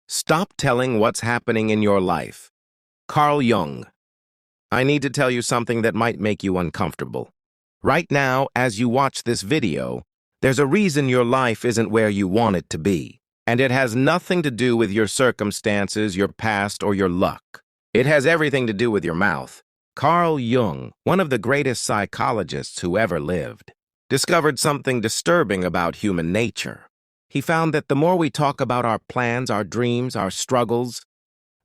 Stop telling what's happening in your life. Carl Jung. I need to tell you something that might make you uncomfortable. Right now, as you watch this video, there's a reason your life isn't where you want it to be. And it has nothing to do with your circumstances, your past, or your luck. It has everything to do with your mouth. Carl Jung, one of the greatest psychologists who ever lived, discovered something disturbing about human nature. He found that the more we talk about our plans, our dreams, our struggles,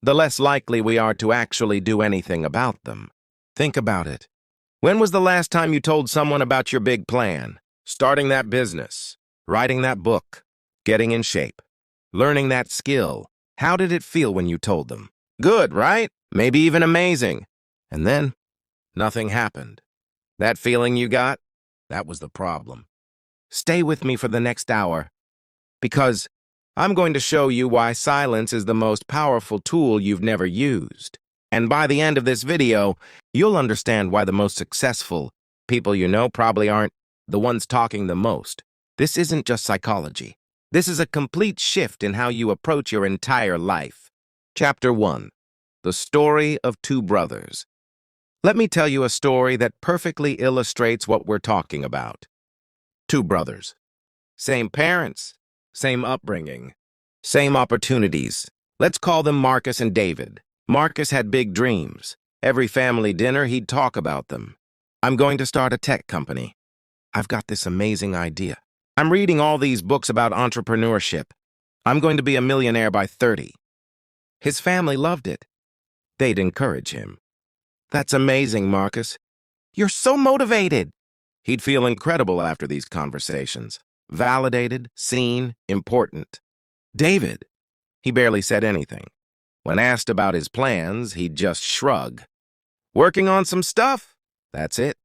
the less likely we are to actually do anything about them. Think about it. When was the last time you told someone about your big plan? Starting that business, writing that book, getting in shape, learning that skill. How did it feel when you told them? Good, right? Maybe even amazing. And then, nothing happened. That feeling you got? That was the problem. Stay with me for the next hour, because I'm going to show you why silence is the most powerful tool you've never used. And by the end of this video, you'll understand why the most successful people you know probably aren't the ones talking the most. This isn't just psychology. This is a complete shift in how you approach your entire life. Chapter 1. The Story of Two Brothers. Let me tell you a story that perfectly illustrates what we're talking about. Two brothers. Same parents, same upbringing, same opportunities. Let's call them Marcus and David. Marcus had big dreams. Every family dinner, he'd talk about them. I'm going to start a tech company. I've got this amazing idea. I'm reading all these books about entrepreneurship. I'm going to be a millionaire by 30. His family loved it. They'd encourage him. That's amazing, Marcus. You're so motivated. He'd feel incredible after these conversations. Validated, seen, important. David, he barely said anything. When asked about his plans, he'd just shrug. Working on some stuff? That's it.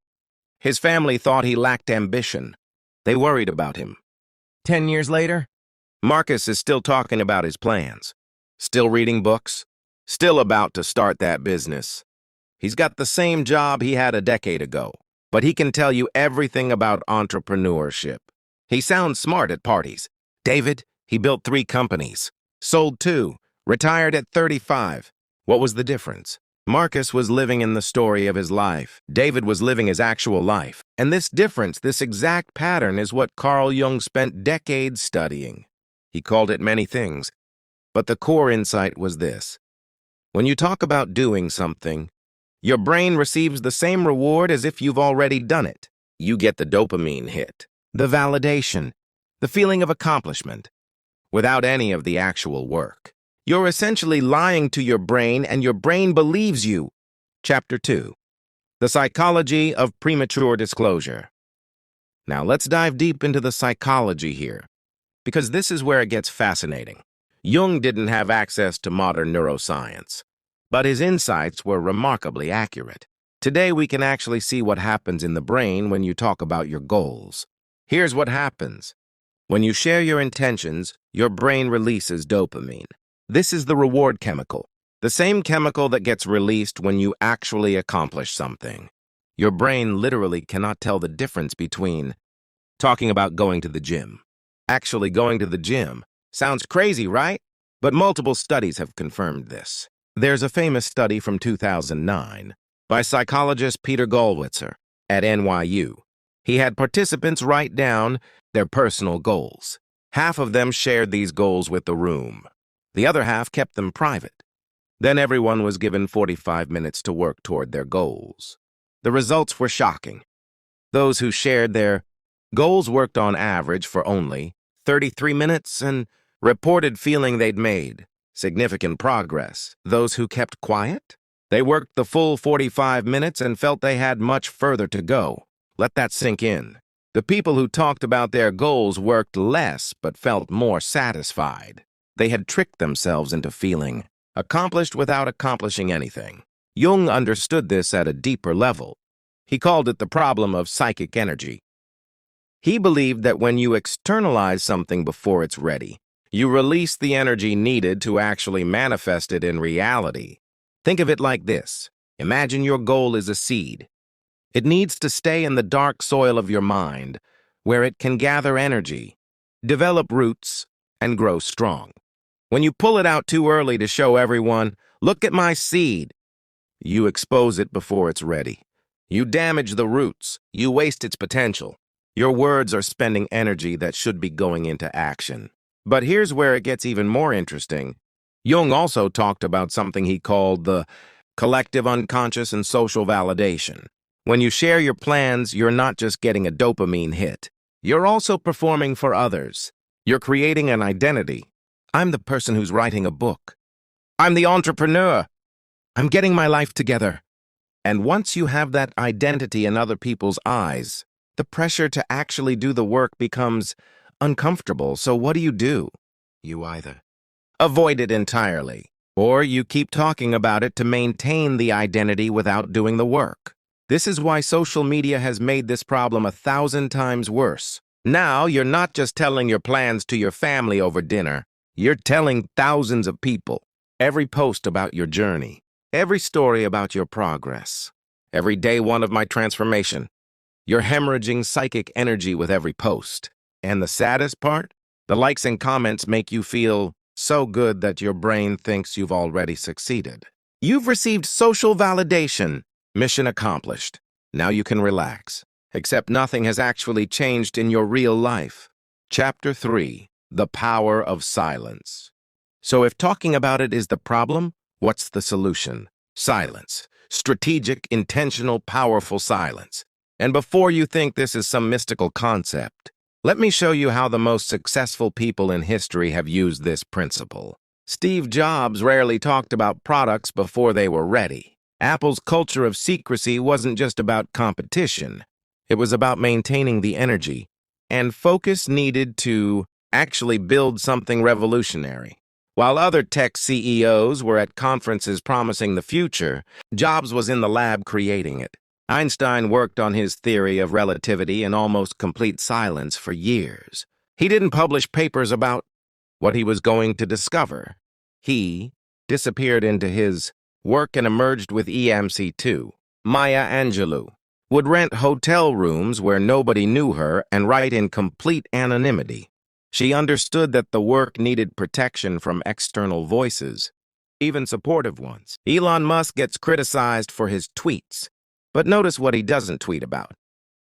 His family thought he lacked ambition. They worried about him. 10 years later, Marcus is still talking about his plans. Still reading books. Still about to start that business. He's got the same job he had a decade ago, but he can tell you everything about entrepreneurship. He sounds smart at parties. David, he built 3 companies, sold 2, retired at 35. What was the difference? Marcus was living in the story of his life. David was living his actual life. And this difference, this exact pattern, is what Carl Jung spent decades studying. He called it many things, but the core insight was this. When you talk about doing something, your brain receives the same reward as if you've already done it. You get the dopamine hit, the validation, the feeling of accomplishment, without any of the actual work. You're essentially lying to your brain, and your brain believes you. Chapter 2. The Psychology of Premature Disclosure. Now let's dive deep into the psychology here, because this is where it gets fascinating. Jung didn't have access to modern neuroscience, but his insights were remarkably accurate. Today we can actually see what happens in the brain when you talk about your goals. Here's what happens. When you share your intentions, your brain releases dopamine. This is the reward chemical, the same chemical that gets released when you actually accomplish something. Your brain literally cannot tell the difference between talking about going to the gym. Actually going to the gym. Sounds crazy, right? But multiple studies have confirmed this. There's a famous study from 2009 by psychologist Peter Gollwitzer at NYU. He had participants write down their personal goals. Half of them shared these goals with the room. The other half kept them private. Then everyone was given 45 minutes to work toward their goals. The results were shocking. Those who shared their goals worked on average for only 33 minutes and reported feeling they'd made significant progress. Those who kept quiet, they worked the full 45 minutes and felt they had much further to go. Let that sink in. The people who talked about their goals worked less but felt more satisfied. They had tricked themselves into feeling accomplished without accomplishing anything. Jung understood this at a deeper level. He called it the problem of psychic energy. He believed that when you externalize something before it's ready, you release the energy needed to actually manifest it in reality. Think of it like this. Imagine your goal is a seed. It needs to stay in the dark soil of your mind, where it can gather energy, develop roots, and grow strong. When you pull it out too early to show everyone, look at my seed, you expose it before it's ready. You damage the roots. You waste its potential. Your words are spending energy that should be going into action. But here's where it gets even more interesting. Jung also talked about something he called the collective unconscious and social validation. When you share your plans, you're not just getting a dopamine hit. You're also performing for others. You're creating an identity. I'm the person who's writing a book. I'm the entrepreneur. I'm getting my life together. And once you have that identity in other people's eyes, the pressure to actually do the work becomes uncomfortable. So what do? You either avoid it entirely, or you keep talking about it to maintain the identity without doing the work. This is why social media has made this problem 1,000 times worse. Now, you're not just telling your plans to your family over dinner. You're telling thousands of people. Every post about your journey. Every story about your progress. Every day one of my transformation. You're hemorrhaging psychic energy with every post. And the saddest part? The likes and comments make you feel so good that your brain thinks you've already succeeded. You've received social validation. Mission accomplished. Now you can relax. Except nothing has actually changed in your real life. Chapter 3. The Power of Silence. So if talking about it is the problem, what's the solution? Silence. Strategic, intentional, powerful silence. And before you think this is some mystical concept, let me show you how the most successful people in history have used this principle. Steve Jobs rarely talked about products before they were ready. Apple's culture of secrecy wasn't just about competition. It was about maintaining the energy and focus needed to actually build something revolutionary. While other tech CEOs were at conferences promising the future, Jobs was in the lab creating it. Einstein worked on his theory of relativity in almost complete silence for years. He didn't publish papers about what he was going to discover. He disappeared into his work and emerged with EMC2. Maya Angelou would rent hotel rooms where nobody knew her and write in complete anonymity. She understood that the work needed protection from external voices, even supportive ones. Elon Musk gets criticized for his tweets, but notice what he doesn't tweet about.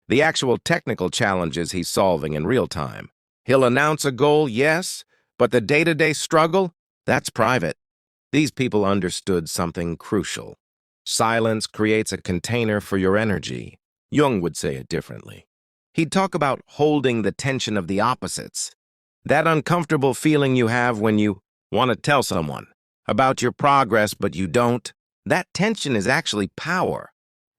The actual technical challenges he's solving in real time. He'll announce a goal, yes, but the day-to-day struggle, that's private. These people understood something crucial. Silence creates a container for your energy. Jung would say it differently. He'd talk about holding the tension of the opposites. That uncomfortable feeling you have when you want to tell someone about your progress, but you don't. That tension is actually power.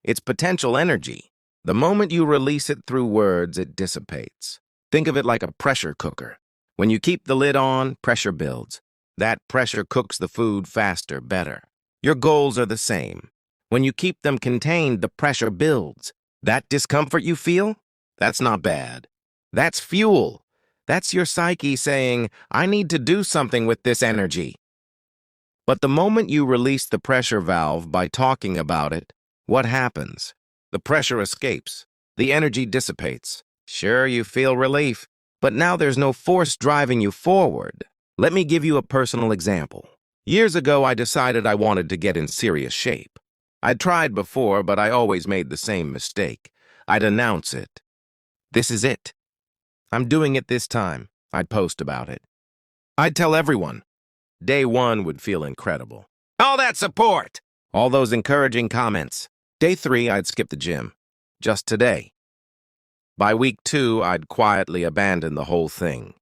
It's potential energy. The moment you release it through words, it dissipates. Think of it like a pressure cooker. When you keep the lid on, pressure builds. That pressure cooks the food faster, better. Your goals are the same. When you keep them contained, the pressure builds. That discomfort you feel? That's not bad. That's fuel. That's your psyche saying, I need to do something with this energy. But the moment you release the pressure valve by talking about it, what happens? The pressure escapes. The energy dissipates. Sure, you feel relief, but now there's no force driving you forward. Let me give you a personal example. Years ago, I decided I wanted to get in serious shape. I'd tried before, but I always made the same mistake. I'd announce it. This is it. I'm doing it this time. I'd post about it. I'd tell everyone. Day 1 would feel incredible. All that support! All those encouraging comments. Day 3, I'd skip the gym. Just today. By week 2, I'd quietly abandon the whole thing.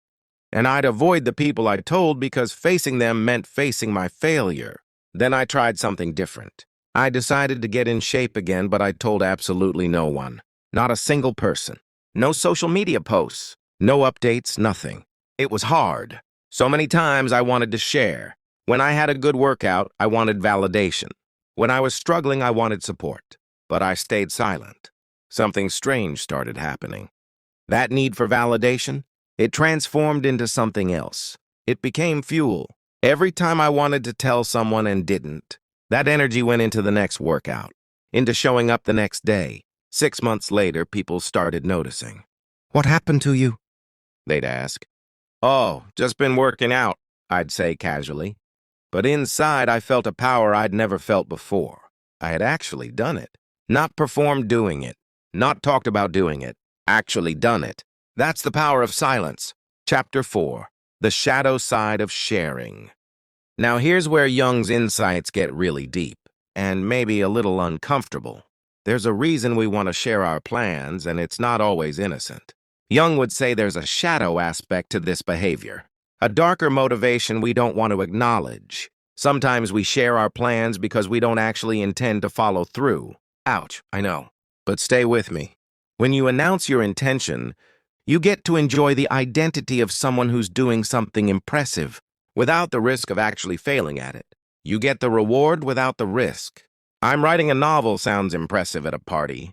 And I'd avoid the people I told because facing them meant facing my failure. Then I tried something different. I decided to get in shape again, but I told absolutely no one. Not a single person. No social media posts. No updates, nothing. It was hard. So many times I wanted to share. When I had a good workout, I wanted validation. When I was struggling, I wanted support. But I stayed silent. Something strange started happening. That need for validation, it transformed into something else. It became fuel. Every time I wanted to tell someone and didn't, that energy went into the next workout, into showing up the next day. 6 months later, people started noticing. What happened to you? They'd ask. Oh, just been working out. I'd say casually. But inside, I felt a power I'd never felt before. I had actually done it. Not performed doing it. Not talked about doing it. Actually done it. That's the power of silence. Chapter 4. The Shadow Side of Sharing. Now here's where Jung's insights get really deep, and maybe a little uncomfortable. There's a reason we want to share our plans, and it's not always innocent. Jung would say there's a shadow aspect to this behavior. A darker motivation we don't want to acknowledge. Sometimes we share our plans because we don't actually intend to follow through. Ouch, I know. But stay with me. When you announce your intention, you get to enjoy the identity of someone who's doing something impressive without the risk of actually failing at it. You get the reward without the risk. I'm writing a novel sounds impressive at a party.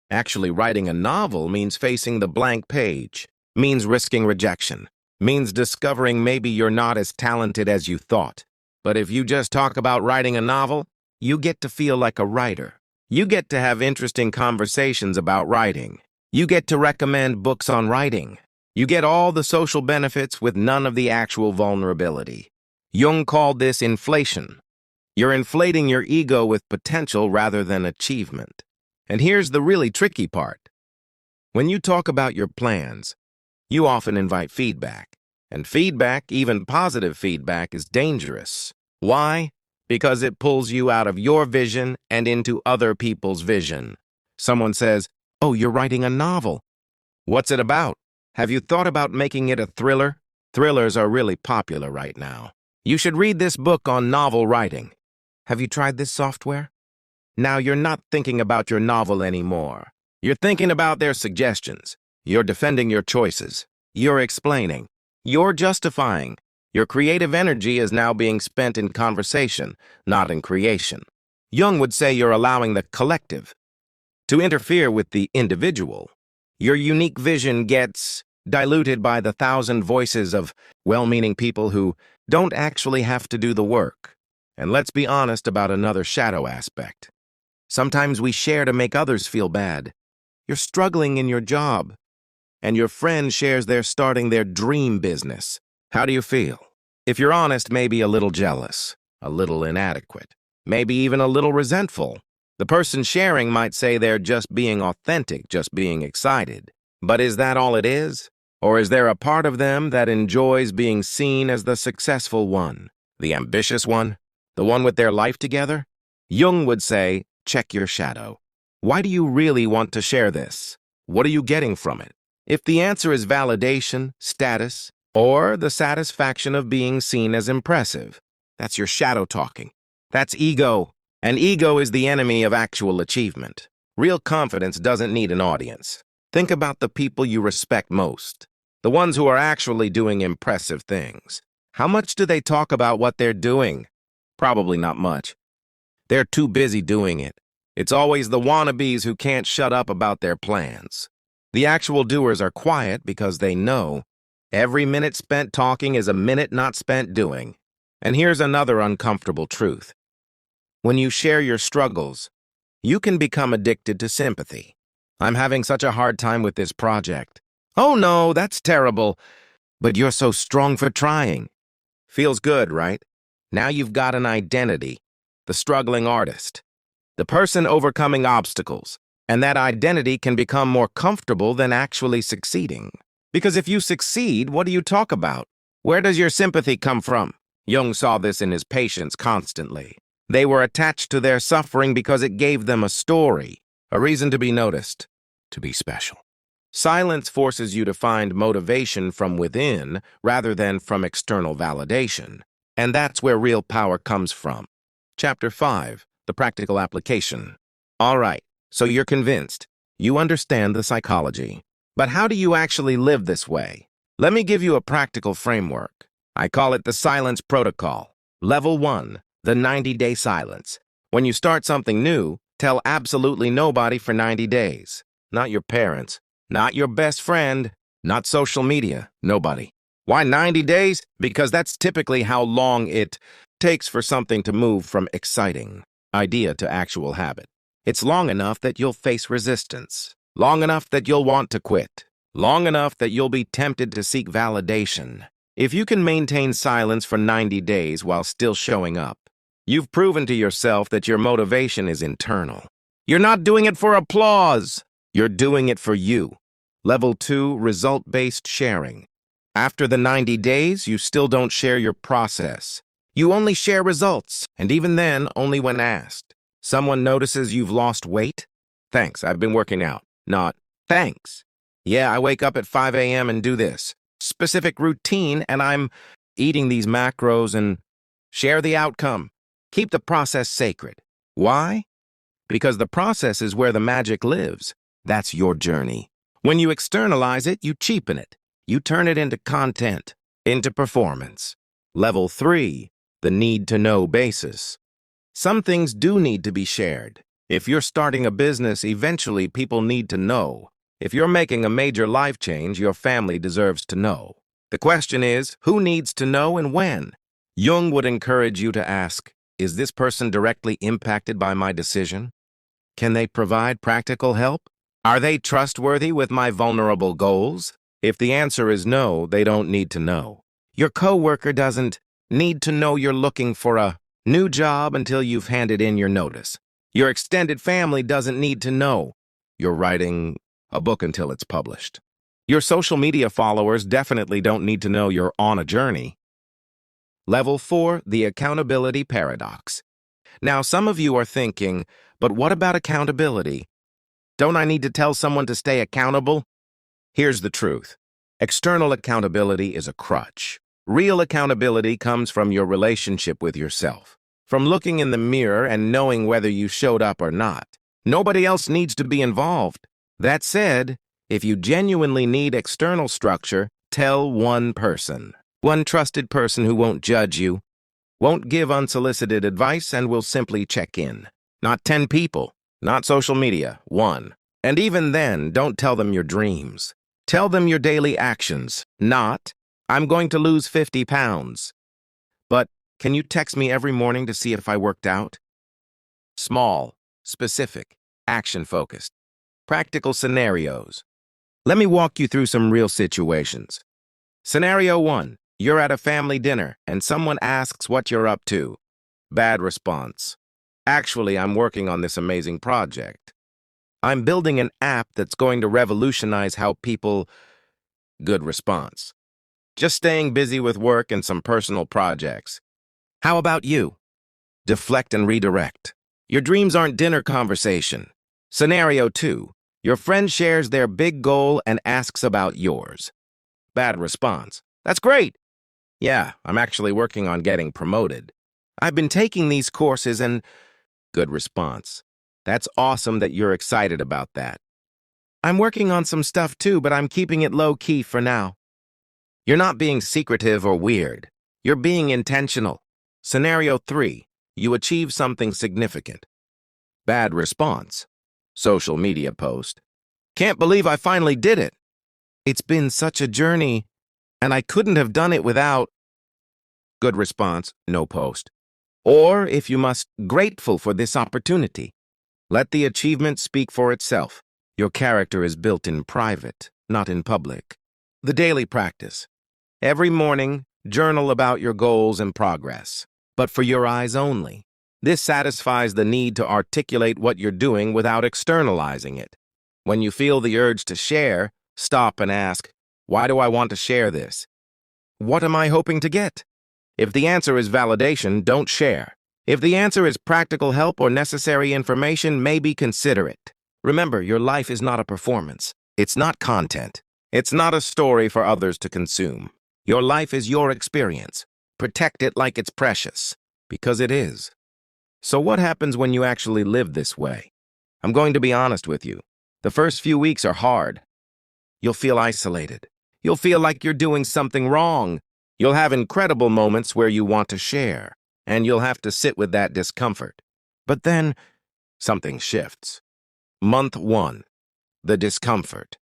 Actually, writing a novel means facing the blank page, means risking rejection, means discovering maybe you're not as talented as you thought. But if you just talk about writing a novel, you get to feel like a writer. You get to have interesting conversations about writing. You get to recommend books on writing. You get all the social benefits with none of the actual vulnerability. Jung called this inflation. You're inflating your ego with potential rather than achievement. And here's the really tricky part. When you talk about your plans, you often invite feedback. And feedback, even positive feedback, is dangerous. Why? Because it pulls you out of your vision and into other people's vision. Someone says, "Oh, you're writing a novel. What's it about? Have you thought about making it a thriller?" Thrillers are really popular right now. You should read this book on novel writing. Have you tried this software? Now you're not thinking about your novel anymore. You're thinking about their suggestions. You're defending your choices. You're explaining. You're justifying. Your creative energy is now being spent in conversation, not in creation. Jung would say you're allowing the collective to interfere with the individual. Your unique vision gets diluted by the thousand voices of well-meaning people who don't actually have to do the work. And let's be honest about another shadow aspect. Sometimes we share to make others feel bad. You're struggling in your job, and your friend shares they're starting their dream business. How do you feel? If you're honest, maybe a little jealous, a little inadequate, maybe even a little resentful. The person sharing might say they're just being authentic, just being excited. But is that all it is? Or is there a part of them that enjoys being seen as the successful one, the ambitious one, the one with their life together? Jung would say, check your shadow. Why do you really want to share this? What are you getting from it? If the answer is validation, status, or the satisfaction of being seen as impressive, that's your shadow talking. That's ego. And ego is the enemy of actual achievement. Real confidence doesn't need an audience. Think about the people you respect most, the ones who are actually doing impressive things. How much do they talk about what they're doing? Probably not much. They're too busy doing it. It's always the wannabes who can't shut up about their plans. The actual doers are quiet because they know every minute spent talking is a minute not spent doing. And here's another uncomfortable truth. When you share your struggles, you can become addicted to sympathy. I'm having such a hard time with this project. Oh no, that's terrible. But you're so strong for trying. Feels good, right? Now you've got an identity, the struggling artist, the person overcoming obstacles, and that identity can become more comfortable than actually succeeding. Because if you succeed, what do you talk about? Where does your sympathy come from? Jung saw this in his patients constantly. They were attached to their suffering because it gave them a story, a reason to be noticed, to be special. Silence forces you to find motivation from within rather than from external validation. And that's where real power comes from. Chapter 5, the practical application. All right, so you're convinced. You understand the psychology. But how do you actually live this way? Let me give you a practical framework. I call it the silence protocol. Level 1, the 90-day silence. When you start something new, tell absolutely nobody for 90 days. Not your parents, not your best friend, not social media, nobody. Why 90 days? Because that's typically how long it takes for something to move from exciting idea to actual habit. It's long enough that you'll face resistance, long enough that you'll want to quit, long enough that you'll be tempted to seek validation. If you can maintain silence for 90 days while still showing up, you've proven to yourself that your motivation is internal. You're not doing it for applause. You're doing it for you. Level 2, result-based sharing. After the 90 days, you still don't share your process. You only share results, and even then, only when asked. Someone notices you've lost weight? Thanks, I've been working out. Not, thanks. Yeah, I wake up at 5 a.m. and do this specific routine, and I'm eating these macros and share the outcome. Keep the process sacred. Why? Because the process is where the magic lives. That's your journey. When you externalize it, you cheapen it. You turn it into content, into performance. Level 3, the need-to-know basis. Some things do need to be shared. If you're starting a business, eventually people need to know. If you're making a major life change, your family deserves to know. The question is, who needs to know and when? Jung would encourage you to ask, is this person directly impacted by my decision? Can they provide practical help? Are they trustworthy with my vulnerable goals? If the answer is no, they don't need to know. Your coworker doesn't need to know you're looking for a new job until you've handed in your notice. Your extended family doesn't need to know you're writing a book until it's published. Your social media followers definitely don't need to know you're on a journey. Level 4, the accountability paradox. Now, some of you are thinking, but what about accountability? Don't I need to tell someone to stay accountable? Here's the truth. External accountability is a crutch. Real accountability comes from your relationship with yourself, from looking in the mirror and knowing whether you showed up or not. Nobody else needs to be involved. That said, if you genuinely need external structure, tell one person. One trusted person who won't judge you, won't give unsolicited advice, and will simply check in. Not 10 people, not social media, one. And even then, don't tell them your dreams. Tell them your daily actions, not, I'm going to lose 50 pounds. But, can you text me every morning to see if I worked out? Small, specific, action-focused. Practical scenarios. Let me walk you through some real situations. Scenario 1. You're at a family dinner and someone asks what you're up to. Bad response. Actually, I'm working on this amazing project. I'm building an app that's going to revolutionize how people... Good response. Just staying busy with work and some personal projects. How about you? Deflect and redirect. Your dreams aren't dinner conversation. Scenario 2. Your friend shares their big goal and asks about yours. Bad response. That's great. Yeah, I'm actually working on getting promoted. I've been taking these courses and... Good response. That's awesome that you're excited about that. I'm working on some stuff too, but I'm keeping it low-key for now. You're not being secretive or weird. You're being intentional. Scenario 3. You achieve something significant. Bad response. Social media post. Can't believe I finally did it. It's been such a journey, and I couldn't have done it without... Good response, no post. Or, if you must, grateful for this opportunity. Let the achievement speak for itself. Your character is built in private, not in public. The daily practice. Every morning, journal about your goals and progress, but for your eyes only. This satisfies the need to articulate what you're doing without externalizing it. When you feel the urge to share, stop and ask, why do I want to share this? What am I hoping to get? If the answer is validation, don't share. If the answer is practical help or necessary information, maybe consider it. Remember, your life is not a performance. It's not content. It's not a story for others to consume. Your life is your experience. Protect it like it's precious, because it is. So what happens when you actually live this way? I'm going to be honest with you. The first few weeks are hard. You'll feel isolated. You'll feel like you're doing something wrong. You'll have incredible moments where you want to share, and you'll have to sit with that discomfort. But then, something shifts. Month 1. The discomfort.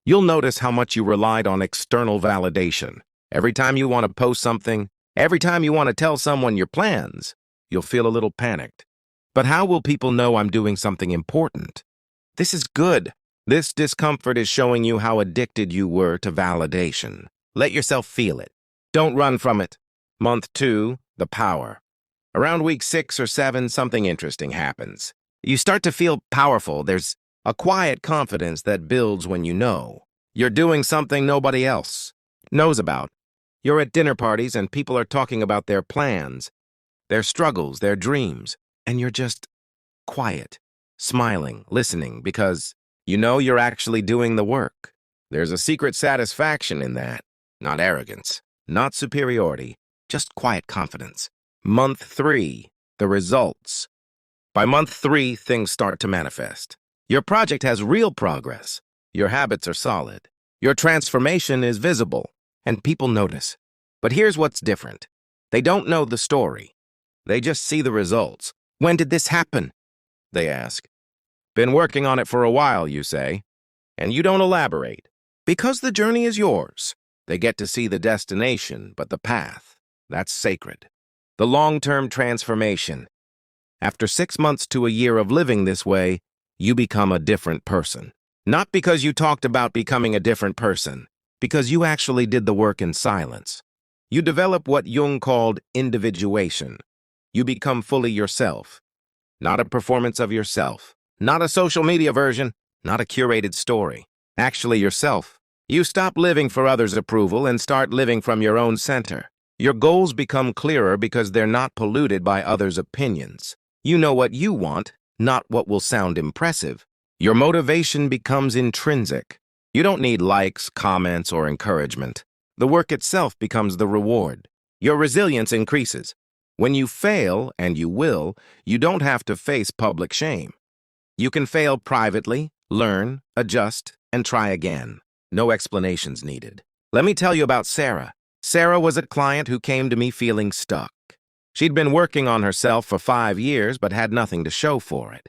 You'll notice how much you relied on external validation. Every time you want to post something, every time you want to tell someone your plans, you'll feel a little panicked. But how will people know I'm doing something important? This is good. This discomfort is showing you how addicted you were to validation. Let yourself feel it. Don't run from it. Month 2, the power. Around week 6 or 7, something interesting happens. You start to feel powerful. There's a quiet confidence that builds when you know you're doing something nobody else knows about. You're at dinner parties and people are talking about their plans, their struggles, their dreams, and you're just quiet, smiling, listening, because you know you're actually doing the work. There's a secret satisfaction in that, not arrogance, not superiority, just quiet confidence. Month 3, the results. By month 3, things start to manifest. Your project has real progress. Your habits are solid. Your transformation is visible, and people notice. But here's what's different. They don't know the story. They just see the results. When did this happen? They ask. Been working on it for a while, you say. And you don't elaborate. Because the journey is yours. They get to see the destination, but the path, that's sacred. The long-term transformation. After 6 months to a year of living this way, you become a different person. Not because you talked about becoming a different person, because you actually did the work in silence. You develop what Jung called individuation. You become fully yourself. Not a performance of yourself. Not a social media version. Not a curated story. Actually yourself. You stop living for others' approval and start living from your own center. Your goals become clearer because they're not polluted by others' opinions. You know what you want, not what will sound impressive. Your motivation becomes intrinsic. You don't need likes, comments, or encouragement. The work itself becomes the reward. Your resilience increases. When you fail, and you will, you don't have to face public shame. You can fail privately, learn, adjust, and try again. No explanations needed. Let me tell you about Sarah. Sarah was a client who came to me feeling stuck. She'd been working on herself for 5 years but had nothing to show for it.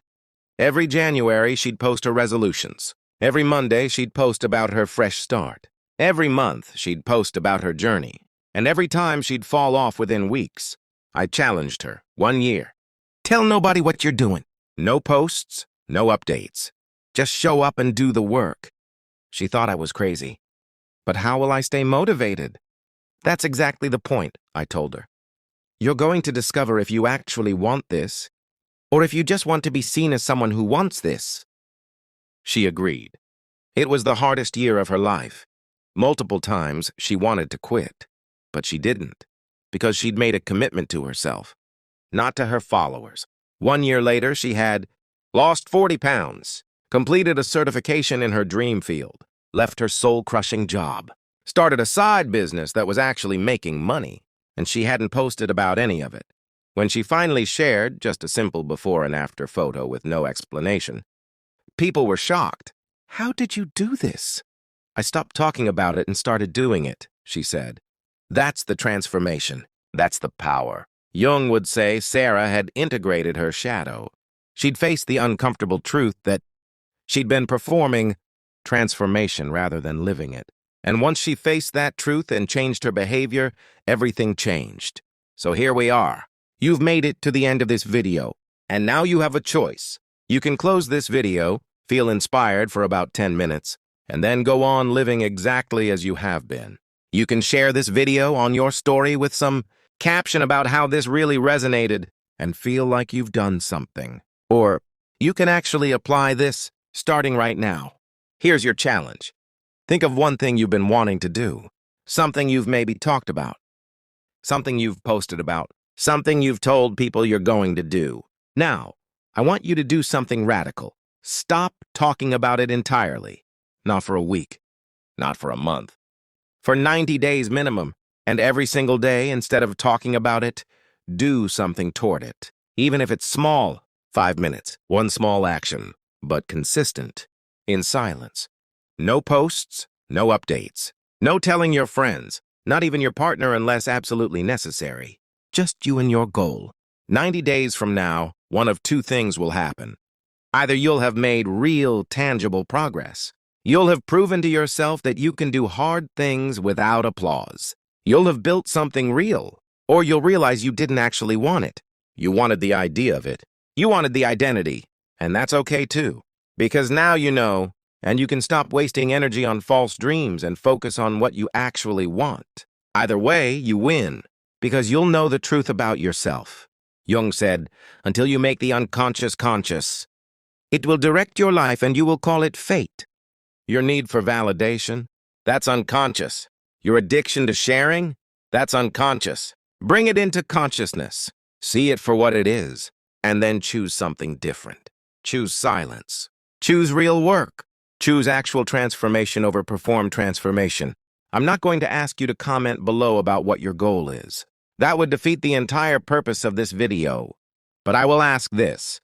Every January, she'd post her resolutions. Every Monday, she'd post about her fresh start. Every month, she'd post about her journey. And every time, she'd fall off within weeks. I challenged her, 1 year. Tell nobody what you're doing. No posts, no updates. Just show up and do the work. She thought I was crazy. But how will I stay motivated? That's exactly the point, I told her. You're going to discover if you actually want this, or if you just want to be seen as someone who wants this. She agreed. It was the hardest year of her life. Multiple times she wanted to quit, but she didn't, because she'd made a commitment to herself, not to her followers. 1 year later, she had lost 40 pounds, completed a certification in her dream field, left her soul-crushing job, started a side business that was actually making money, and she hadn't posted about any of it. When she finally shared just a simple before and after photo with no explanation, people were shocked. How did you do this? I stopped talking about it and started doing it, she said. That's the transformation. That's the power. Jung would say Sarah had integrated her shadow. She'd faced the uncomfortable truth that she'd been performing transformation rather than living it. And once she faced that truth and changed her behavior, everything changed. So here we are. You've made it to the end of this video, and now you have a choice. You can close this video, feel inspired for about 10 minutes, and then go on living exactly as you have been. You can share this video on your story with some caption about how this really resonated and feel like you've done something. Or you can actually apply this starting right now. Here's your challenge. Think of one thing you've been wanting to do, something you've maybe talked about, something you've posted about, something you've told people you're going to do. Now, I want you to do something radical. Stop talking about it entirely. Not for a week, not for a month. For 90 days minimum, and every single day, instead of talking about it, do something toward it. Even if it's small, 5 minutes, one small action, but consistent, in silence. No posts, no updates, no telling your friends, not even your partner unless absolutely necessary. Just you and your goal. 90 days from now, one of 2 things will happen. Either you'll have made real, tangible progress. You'll have proven to yourself that you can do hard things without applause. You'll have built something real, or you'll realize you didn't actually want it. You wanted the idea of it. You wanted the identity, and that's okay too. Because now you know, and you can stop wasting energy on false dreams and focus on what you actually want. Either way, you win, because you'll know the truth about yourself. Jung said, until you make the unconscious conscious, it will direct your life and you will call it fate. Your need for validation? That's unconscious. Your addiction to sharing? That's unconscious. Bring it into consciousness. See it for what it is, and then choose something different. Choose silence. Choose real work. Choose actual transformation over performed transformation. I'm not going to ask you to comment below about what your goal is. That would defeat the entire purpose of this video. But I will ask this.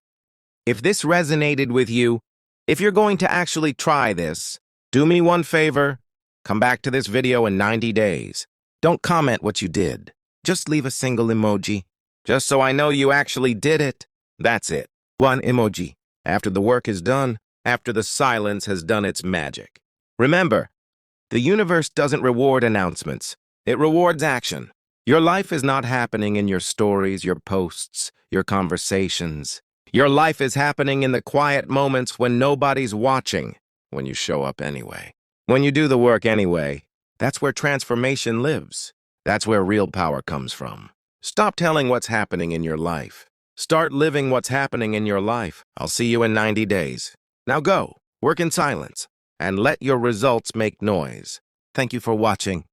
If this resonated with you, if you're going to actually try this, do me one favor. Come back to this video in 90 days. Don't comment what you did. Just leave a single emoji. Just so I know you actually did it. That's it. One emoji. After the work is done, after the silence has done its magic. Remember, the universe doesn't reward announcements. It rewards action. Your life is not happening in your stories, your posts, your conversations. Your life is happening in the quiet moments when nobody's watching, when you show up anyway. When you do the work anyway, that's where transformation lives. That's where real power comes from. Stop telling what's happening in your life. Start living what's happening in your life. I'll see you in 90 days. Now go, work in silence, and let your results make noise. Thank you for watching.